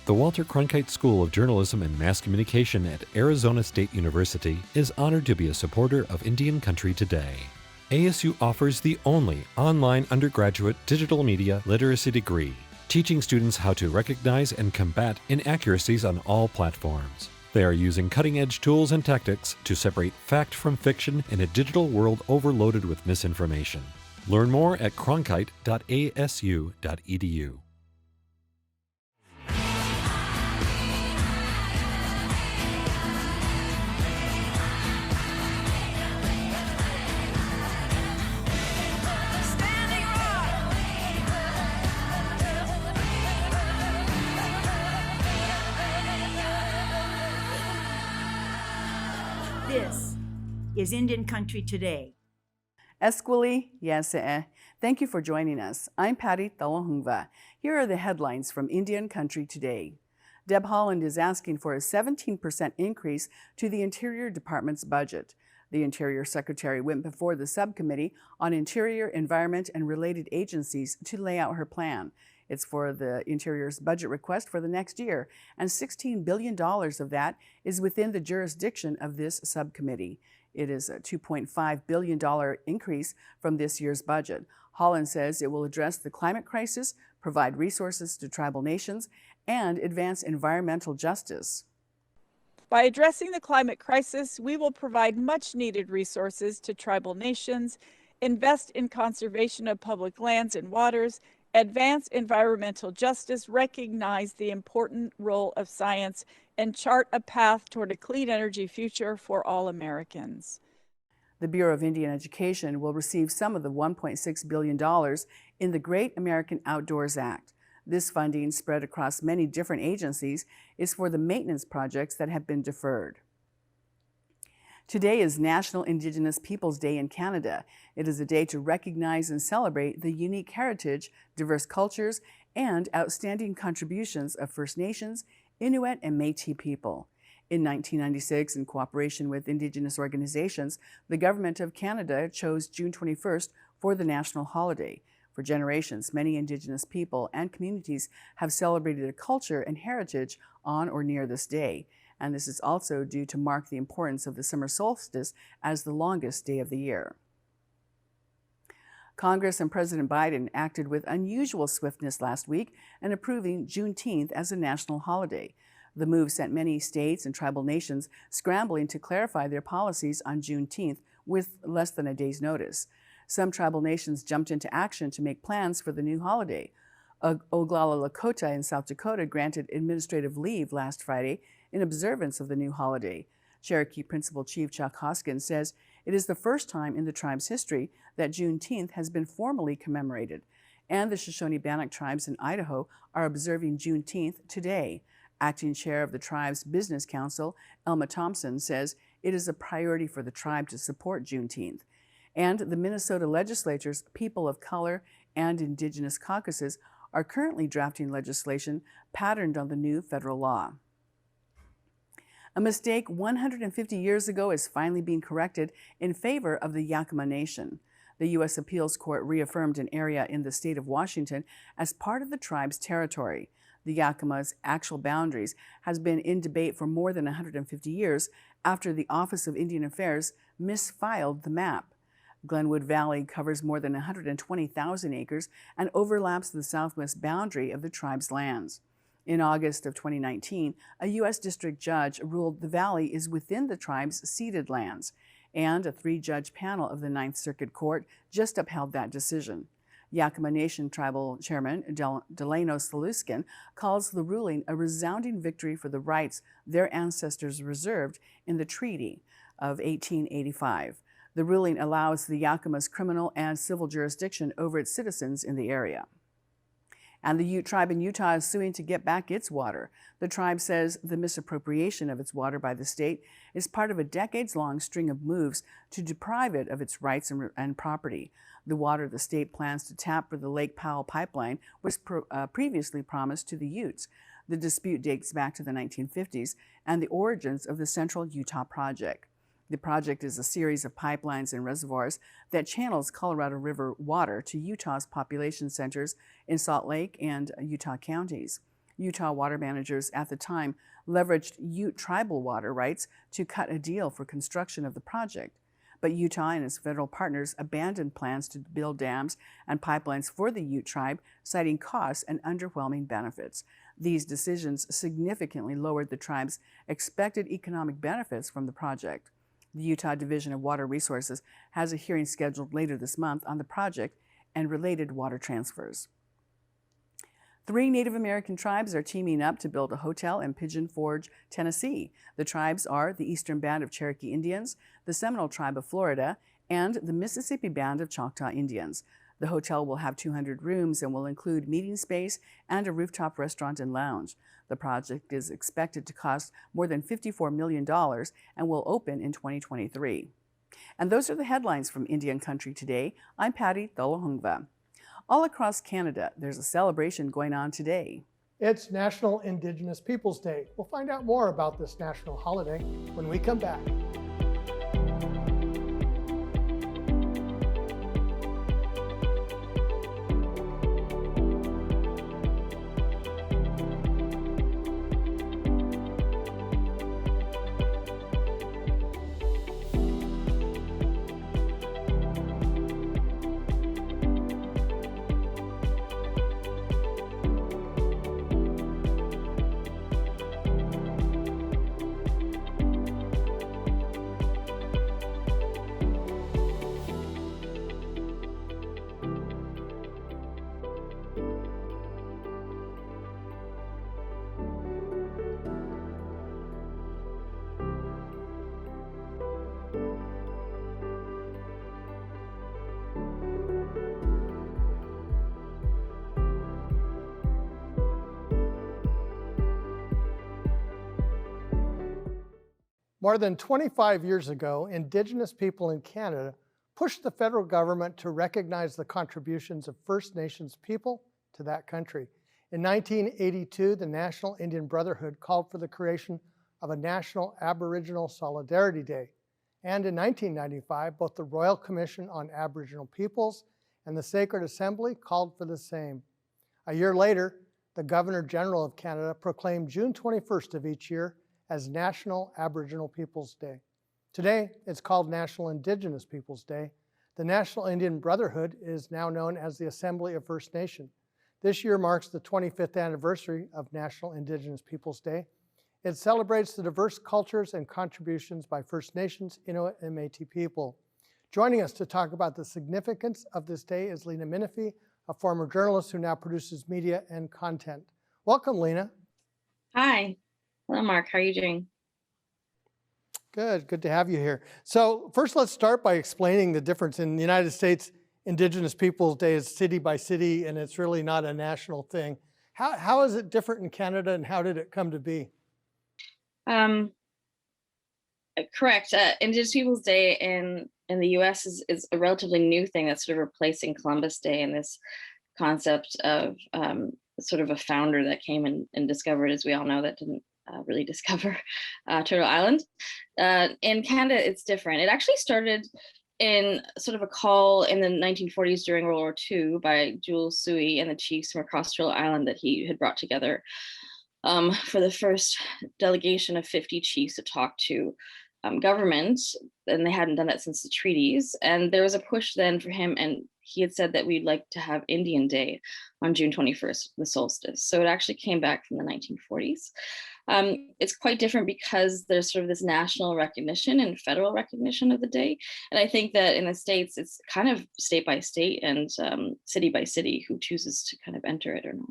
The Walter Cronkite School of Journalism and Mass Communication at Arizona State University is honored to be a supporter of Indian Country Today. ASU offers the only online undergraduate digital media literacy degree, teaching students how to recognize and combat inaccuracies on all platforms. They are using cutting-edge tools and tactics to separate fact from fiction in a digital world overloaded with misinformation. Learn more at cronkite.asu.edu. This is Indian Country Today. Esquili, yes, thank you for joining us. I'm Patty Talohungva. Here are the headlines from Indian Country Today. Deb Haaland is asking for a 17% increase to the Interior Department's budget. The Interior Secretary went before the Subcommittee on Interior, Environment, and Related Agencies to lay out her plan. It's for the Interior's budget request for the next year, and $16 billion of that is within the jurisdiction of this subcommittee. It is a $2.5 billion increase from this year's budget. Haaland says it will address the climate crisis, provide resources to tribal nations, and advance environmental justice. By addressing the climate crisis, we will provide much-needed resources to tribal nations, invest in conservation of public lands and waters, advance environmental justice, recognize the important role of science, and chart a path toward a clean energy future for all Americans. The Bureau of Indian Education will receive some of the $1.6 billion in the Great American Outdoors Act. This funding, spread across many different agencies, is for the maintenance projects that have been deferred. Today is National Indigenous Peoples Day in Canada. It is a day to recognize and celebrate the unique heritage, diverse cultures, and outstanding contributions of First Nations, Inuit, and Métis people. In 1996, in cooperation with Indigenous organizations, the Government of Canada chose June 21st for the national holiday. For generations, many Indigenous people and communities have celebrated a culture and heritage on or near this day. And this is also due to mark the importance of the summer solstice as the longest day of the year. Congress and President Biden acted with unusual swiftness last week in approving Juneteenth as a national holiday. The move sent many states and tribal nations scrambling to clarify their policies on Juneteenth with less than a day's notice. Some tribal nations jumped into action to make plans for the new holiday. Oglala Lakota in South Dakota granted administrative leave last Friday in observance of the new holiday. Cherokee Principal Chief Chuck Hoskins says it is the first time in the tribe's history that Juneteenth has been formally commemorated, and the Shoshone-Bannock tribes in Idaho are observing Juneteenth today. Acting chair of the tribe's business council, Elma Thompson, says it is a priority for the tribe to support Juneteenth. And the Minnesota legislature's People of Color and Indigenous caucuses are currently drafting legislation patterned on the new federal law. A mistake 150 years ago is finally being corrected in favor of the Yakima Nation. The U.S. Appeals Court reaffirmed an area in the state of Washington as part of the tribe's territory. The Yakima's actual boundaries has been in debate for more than 150 years after the Office of Indian Affairs misfiled the map. Glenwood Valley covers more than 120,000 acres and overlaps the southwest boundary of the tribe's lands. In August of 2019, a U.S. district judge ruled the valley is within the tribe's ceded lands, and a 3-judge panel of the Ninth Circuit Court just upheld that decision. Yakima Nation Tribal Chairman Delano Saluskin calls the ruling a resounding victory for the rights their ancestors reserved in the Treaty of 1885. The ruling allows the Yakima's criminal and civil jurisdiction over its citizens in the area. And the Ute tribe in Utah is suing to get back its water. The tribe says the misappropriation of its water by the state is part of a decades-long string of moves to deprive it of its rights and property. The water the state plans to tap for the Lake Powell pipeline was previously promised to the Utes. The dispute dates back to the 1950s and the origins of the Central Utah Project. The project is a series of pipelines and reservoirs that channels Colorado River water to Utah's population centers in Salt Lake and Utah counties. Utah water managers at the time leveraged Ute tribal water rights to cut a deal for construction of the project. But Utah and its federal partners abandoned plans to build dams and pipelines for the Ute tribe, citing costs and underwhelming benefits. These decisions significantly lowered the tribe's expected economic benefits from the project. The Utah Division of Water Resources has a hearing scheduled later this month on the project and related water transfers. 3 Native American tribes are teaming up to build a hotel in Pigeon Forge, Tennessee. The tribes are the Eastern Band of Cherokee Indians, the Seminole Tribe of Florida, and the Mississippi Band of Choctaw Indians. The hotel will have 200 rooms and will include meeting space and a rooftop restaurant and lounge. The project is expected to cost more than $54 million and will open in 2023. And those are the headlines from Indian Country Today. I'm Patty Thalohungva. All across Canada, there's a celebration going on today. It's National Indigenous Peoples Day. We'll find out more about this national holiday when we come back. More than 25 years ago, Indigenous people in Canada pushed the federal government to recognize the contributions of First Nations people to that country. In 1982, the National Indian Brotherhood called for the creation of a National Aboriginal Solidarity Day. And in 1995, both the Royal Commission on Aboriginal Peoples and the Sacred Assembly called for the same. A year later, the Governor General of Canada proclaimed June 21st of each year as National Aboriginal Peoples Day. Today, it's called National Indigenous Peoples Day. The National Indian Brotherhood is now known as the Assembly of First Nation. This year marks the 25th anniversary of National Indigenous Peoples Day. It celebrates the diverse cultures and contributions by First Nations, Inuit, and Métis people. Joining us to talk about the significance of this day is Leena Minifie, a former journalist who now produces media and content. Welcome, Leena. Hi. Hello, Mark. How are you doing? Good to have you here. So first, let's start by explaining the difference. In the United States, Indigenous Peoples Day is city by city, and it's really not a national thing. How is it different in Canada, and how did it come to be? Correct. Indigenous Peoples Day in the U.S. is a relatively new thing that's sort of replacing Columbus Day and this concept of sort of a founder that came and discovered, as we all know, that didn't really discover Turtle Island. In Canada, it's different. It actually started in sort of a call in the 1940s during World War II by Jules Suey and the chiefs from across Turtle Island that he had brought together for the first delegation of 50 chiefs to talk to government, and they hadn't done that since the treaties. And there was a push then for him, and he had said that we'd like to have Indian Day on June 21st, the solstice. So it actually came back from the 1940s. It's quite different because there's sort of this national recognition and federal recognition of the day. And I think that in the States, it's kind of state by state and city by city who chooses to kind of enter it or not.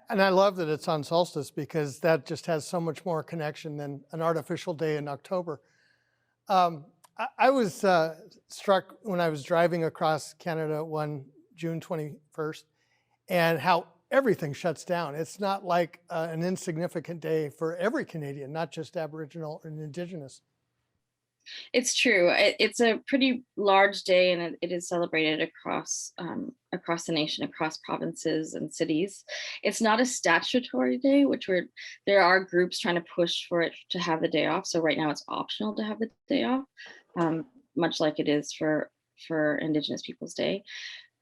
And I love that it's on solstice because that just has so much more connection than an artificial day in October. I was struck when I was driving across Canada one June 21st and how everything shuts down. It's not like an insignificant day for every Canadian, not just Aboriginal and Indigenous. It's true. It's a pretty large day, and it is celebrated across the nation, across provinces and cities. It's not a statutory day, there are groups trying to push for it to have the day off. So right now it's optional to have the day off, much like it is for Indigenous Peoples Day.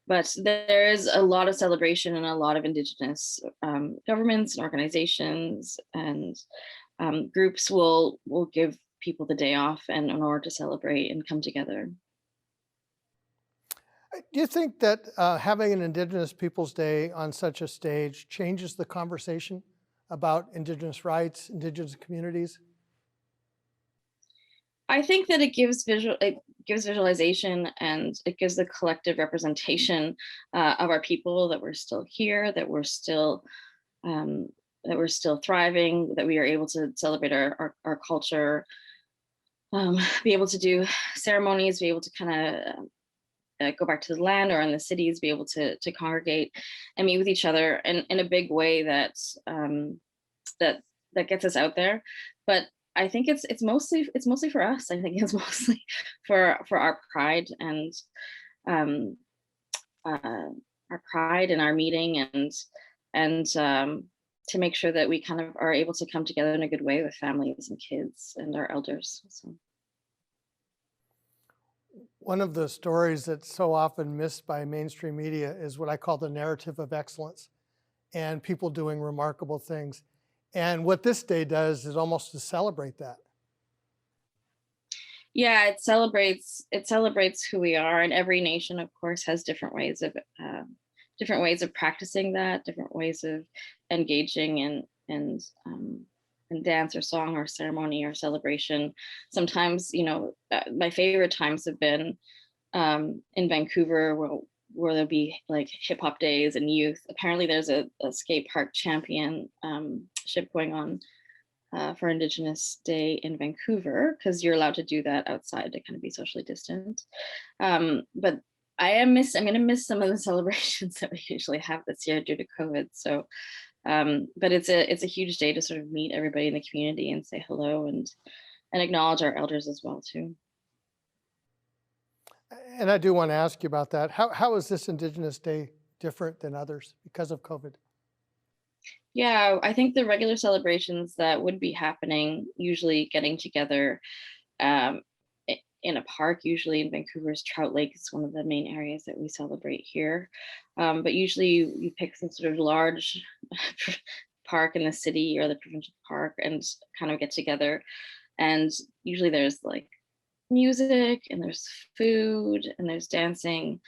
but there is a lot of celebration, and a lot of Indigenous governments and organizations and groups will give people the day off and in order to celebrate and come together. Do you think that having an Indigenous Peoples Day on such a stage changes the conversation about Indigenous rights, Indigenous communities? I think that it gives visualization, and it gives the collective representation of our people, that we're still here, that we're still thriving, that we are able to celebrate our culture, be able to do ceremonies, be able to kind of go back to the land or in the cities, be able to congregate and meet with each other in a big way that that gets us out there. But I think it's mostly for us. I think it's mostly for our pride and our pride in our meeting, and to make sure that we kind of are able to come together in a good way with families and kids and our elders. So. One of the stories that's so often missed by mainstream media is what I call the narrative of excellence, and people doing remarkable things. And what this day does is almost to celebrate that. Yeah, it celebrates who we are, and every nation, of course, has different ways of practicing that, different ways of engaging in dance or song or ceremony or celebration. Sometimes, my favorite times have been in Vancouver, where there'll be like hip hop days and youth. Apparently there's a skate park championship going on for Indigenous Day in Vancouver, because you're allowed to do that outside to kind of be socially distant. But I'm going to miss some of the celebrations that we usually have this year due to COVID. So, but it's a huge day to sort of meet everybody in the community and say hello and acknowledge our elders as well too. And I do want to ask you about that. How is this Indigenous Day different than others because of COVID? Yeah, I think the regular celebrations that would be happening, usually getting together in a park, usually in Vancouver's Trout Lake is one of the main areas that we celebrate here. But usually you pick some sort of large park in the city or the provincial park and kind of get together. And usually there's like music, and there's food, and there's dancing,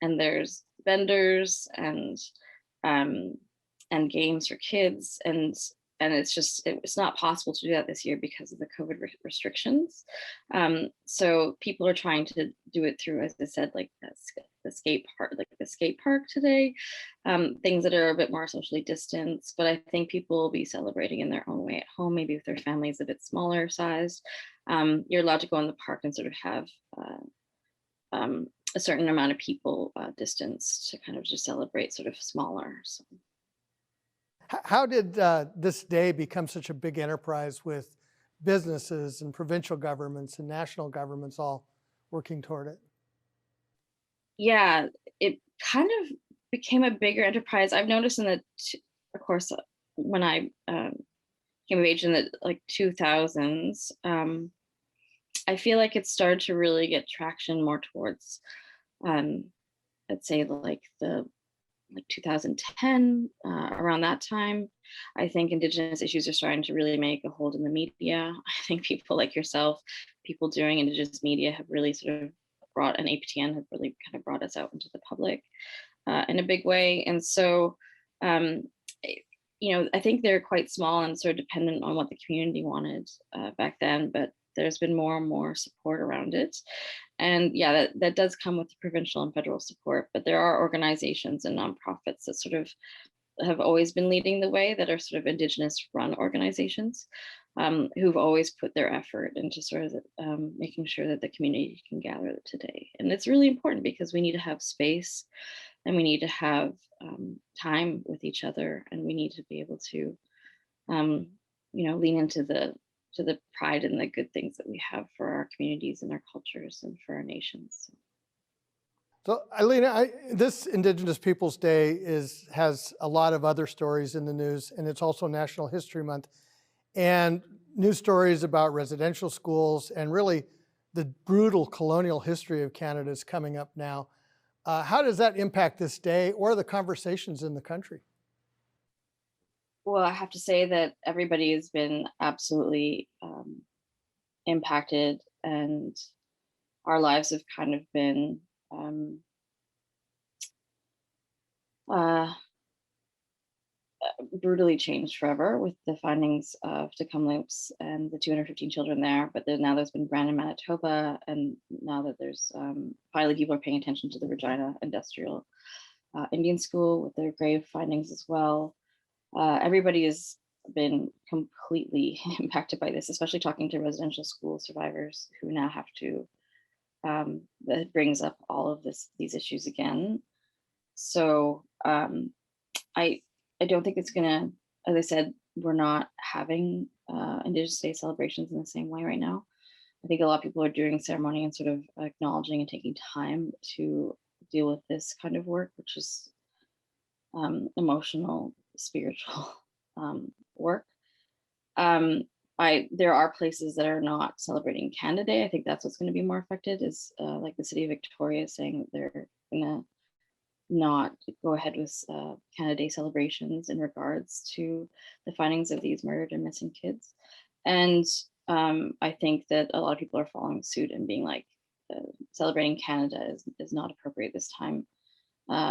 and there's vendors and games for kids, and it's not possible to do that this year because of the COVID restrictions. So people are trying to do it through, as I said, like the skate park today, things that are a bit more socially distanced. But I think people will be celebrating in their own way at home, maybe with their families a bit smaller sized. You're allowed to go in the park and sort of have a certain amount of people distance to kind of just celebrate sort of smaller. So. How did this day become such a big enterprise with businesses and provincial governments and national governments all working toward it? Yeah, it kind of became a bigger enterprise. I've noticed of course, when I came of age in the 2000s, I feel like it started to really get traction more towards, I'd say like 2010, around that time. I think Indigenous issues are starting to really make a hold in the media. I think people like yourself, people doing Indigenous media have really sort of brought, and APTN have really kind of brought us out into the public in a big way. And so, I think they're quite small and sort of dependent on what the community wanted back then, but there's been more and more support around it. And yeah, that does come with the provincial and federal support, but there are organizations and nonprofits that sort of have always been leading the way, that are sort of Indigenous run organizations who've always put their effort into sort of making sure that the community can gather today. And it's really important because we need to have space, and we need to have time with each other, and we need to be able to lean into the pride and the good things that we have for our communities and our cultures and for our nations. So Leena, this Indigenous Peoples Day has a lot of other stories in the news, and it's also National History Month, and news stories about residential schools and really the brutal colonial history of Canada is coming up now. How does that impact this day or the conversations in the country? Well, I have to say that everybody has been absolutely impacted, and our lives have kind of been uh, brutally changed forever with the findings of Tecumloops and the 215 children there. But then now there's been Brandon, Manitoba, and now that there's finally people are paying attention to the Regina Industrial Indian School with their grave findings as well. Everybody has been completely impacted by this, especially talking to residential school survivors who now have to, that brings up all of these issues again. So I don't think it's gonna, as I said, we're not having Indigenous Day celebrations in the same way right now. I think a lot of people are doing ceremony and sort of acknowledging and taking time to deal with this kind of work, which is emotional, spiritual work. There are places that are not celebrating Canada Day. I think that's what's going to be more affected, is like the city of Victoria saying that they're going to not go ahead with Canada Day celebrations in regards to the findings of these murdered and missing kids. And I think that a lot of people are following suit and being like, celebrating Canada is not appropriate this time.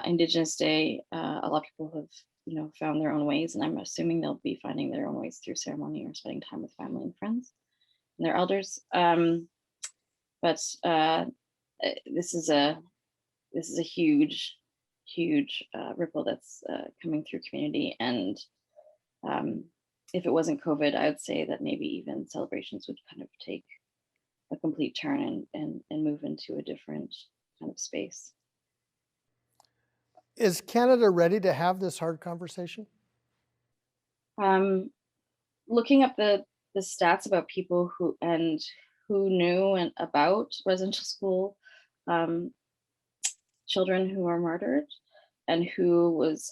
Indigenous Day, a lot of people have, found their own ways, and I'm assuming they'll be finding their own ways through ceremony or spending time with family and friends and their elders. But this is a huge ripple that's coming through community. And if it wasn't COVID, I would say that maybe even celebrations would kind of take a complete turn and move into a different kind of space. Is Canada ready to have this hard conversation? Looking up the stats about people who knew and about residential school children who were murdered and who was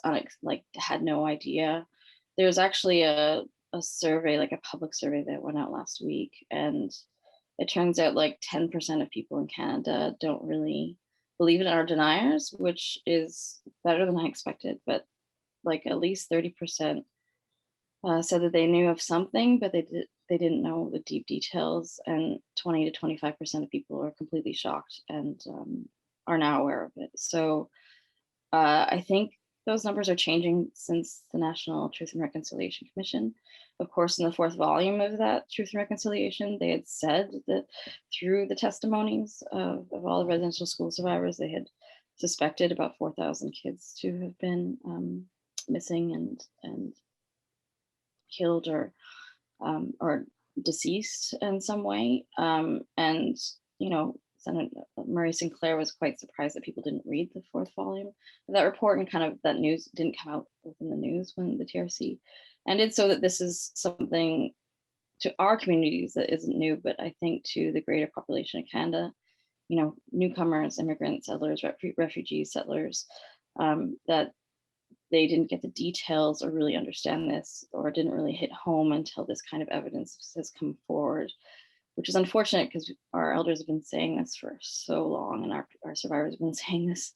had no idea. There's actually a survey, like a public survey that went out last week, and it turns out like 10% of people in Canada don't really believe it and are deniers, which is better than I expected. But like at least 30% said that they knew of something, but they didn't know the deep details, and 20 to 25% of people are completely shocked and are now aware of it. So I think those numbers are changing since the National Truth and Reconciliation Commission. Of course, in the fourth volume of that Truth and Reconciliation, they had said that through the testimonies of all the residential school survivors, they had suspected about 4,000 kids to have been missing and killed or deceased in some way. And Senator Murray Sinclair was quite surprised that people didn't read the fourth volume of that report, and kind of that news didn't come out within the news when the TRC ended. So that this is something to our communities that isn't new, but I think to the greater population of Canada, newcomers, immigrants, settlers, refugees, settlers, that they didn't get the details or really understand this, or didn't really hit home until this kind of evidence has come forward, which is unfortunate because our elders have been saying this for so long, and our survivors have been saying this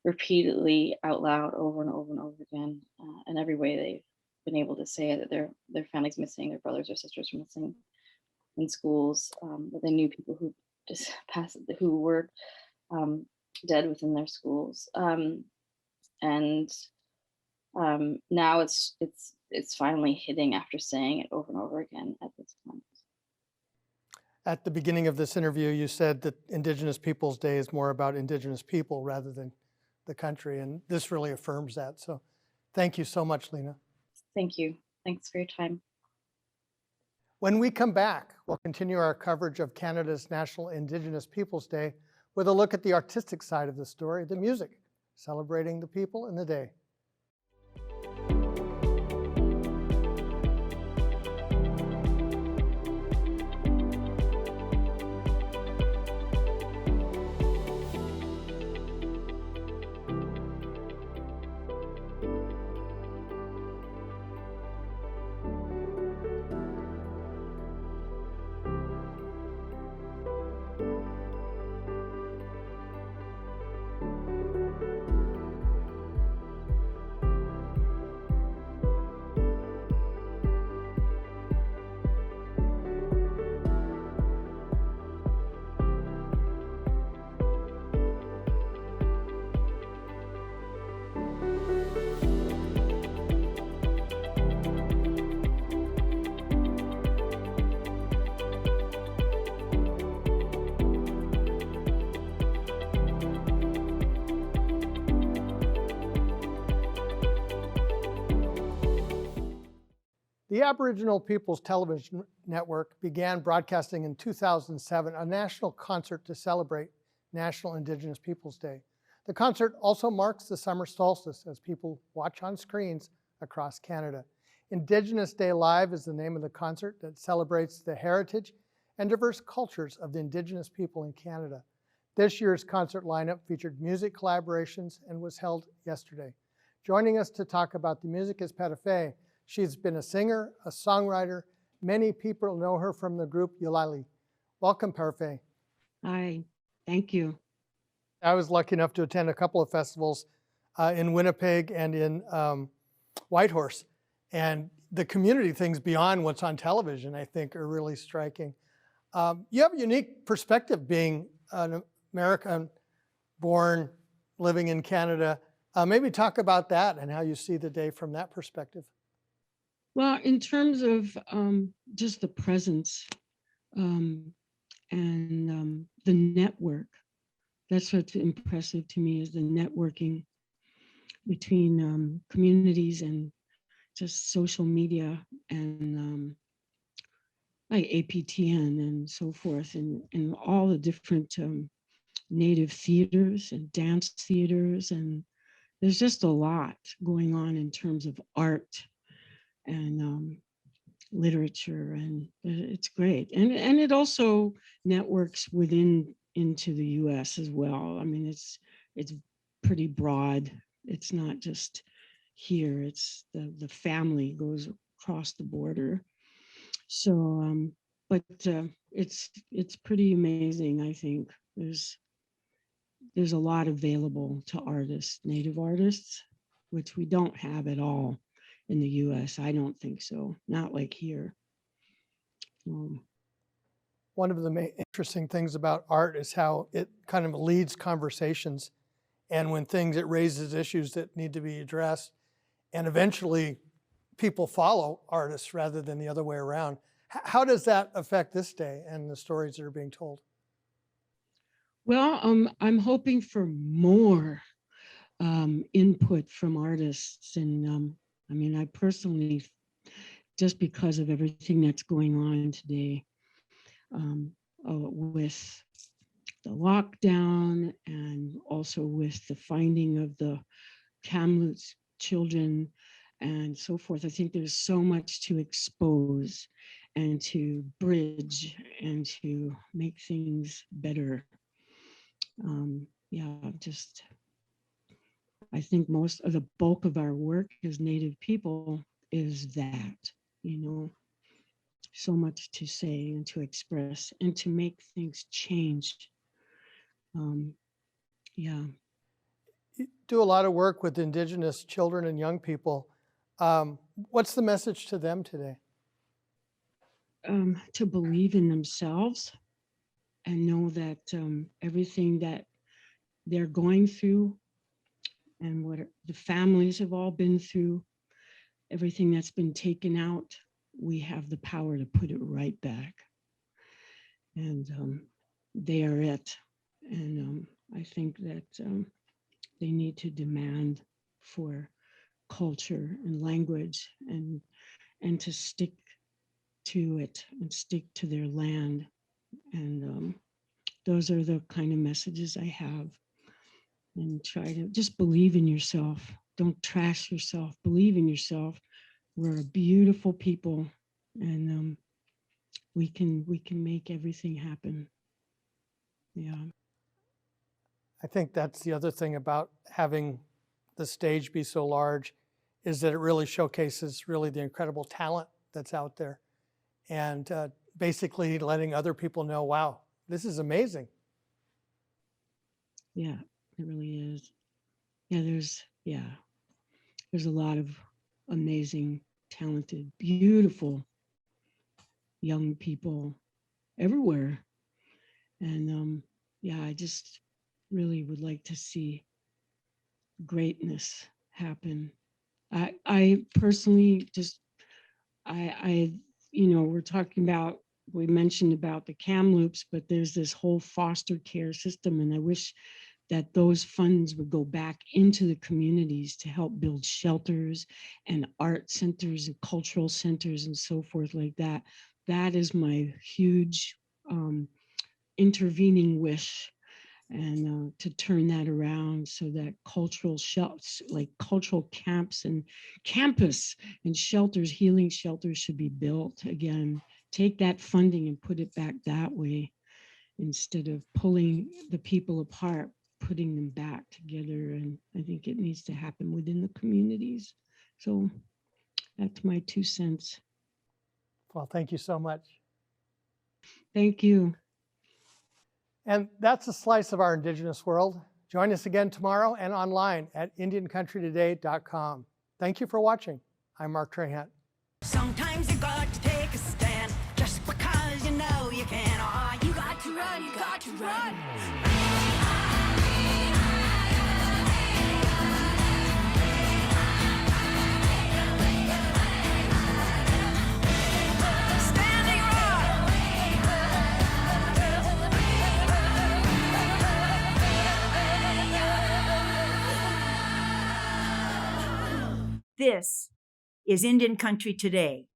repeatedly out loud over and over and over again, in every way they've been able to say it, that their family's missing, their brothers or sisters are missing in schools, that they knew people who just passed, who were dead within their schools, and now it's finally hitting after saying it over and over again at this point. At the beginning of this interview, you said that Indigenous Peoples Day is more about Indigenous people rather than the country, and this really affirms that. So thank you so much, Leena. Thank you. Thanks for your time. When we come back, we'll continue our coverage of Canada's National Indigenous Peoples Day with a look at the artistic side of the story, the music, celebrating the people and the day. The Aboriginal Peoples Television Network began broadcasting in 2007 a national concert to celebrate National Indigenous Peoples Day. The concert also marks the summer solstice as people watch on screens across Canada. Indigenous Day Live is the name of the concert that celebrates the heritage and diverse cultures of the Indigenous people in Canada. This year's concert lineup featured music collaborations and was held yesterday. Joining us to talk about the music is Pura Fe. She's been a singer, a songwriter. Many people know her from the group Ulali. Welcome, Pura Fe. Hi, thank you. I was lucky enough to attend a couple of festivals in Winnipeg and in Whitehorse. And the community things beyond what's on television, I think, are really striking. You have a unique perspective being an American born, living in Canada. Maybe talk about that and how you see the day from that perspective. Well, in terms of just the presence and the network, that's what's impressive to me, is the networking between communities and just social media and like APTN and so forth, and all the different native theaters and dance theaters. And there's just a lot going on in terms of art and literature, and it's great. And it also networks into the US as well. I mean, it's pretty broad. It's not just here, it's the family goes across the border. So, but it's pretty amazing, I think. There's a lot available to artists, native artists, which we don't have at all in the US. I don't think so, not like here. One of the interesting things about art is how it kind of leads conversations, and when it raises issues that need to be addressed, and eventually people follow artists rather than the other way around. How does that affect this day and the stories that are being told? Well, I'm hoping for more input from artists. And I mean, I personally, just because of everything that's going on today with the lockdown and also with the finding of the Kamloops children and so forth, I think there's so much to expose and to bridge and to make things better. I think most of the bulk of our work as Native people is that, so much to say and to express and to make things change. You do a lot of work with Indigenous children and young people. What's the message to them today? To believe in themselves and know that everything that they're going through and what the families have all been through, everything that's been taken out, we have the power to put it right back. And they are it. And I think that they need to demand for culture and language and to stick to it and stick to their land. And those are the kind of messages I have. And try to just believe in yourself. Don't trash yourself. Believe in yourself. We're a beautiful people, and we can make everything happen. Yeah. I think that's the other thing about having the stage be so large, is that it really showcases really the incredible talent that's out there, and basically letting other people know, wow, this is amazing. Yeah, it really is. Yeah, there's a lot of amazing, talented, beautiful young people everywhere. And I just really would like to see greatness happen. I personally just, we're talking about, we mentioned about the Kamloops, but there's this whole foster care system, and I wish that those funds would go back into the communities to help build shelters and art centers and cultural centers and so forth like that. That is my huge intervening wish, and to turn that around so that cultural shelters, like cultural camps and campus and shelters, healing shelters should be built again. Take that funding and put it back that way instead of pulling the people apart, putting them back together. And I think it needs to happen within the communities. So that's my 2 cents. Well, thank you so much. Thank you. And that's a slice of our Indigenous world. Join us again tomorrow and online at IndianCountryToday.com. Thank you for watching. I'm Mark Trahant. Sometimes you got to take a stand just because you know you can. Oh, you got to run, you got to run. Standing rock. This is Indian Country Today.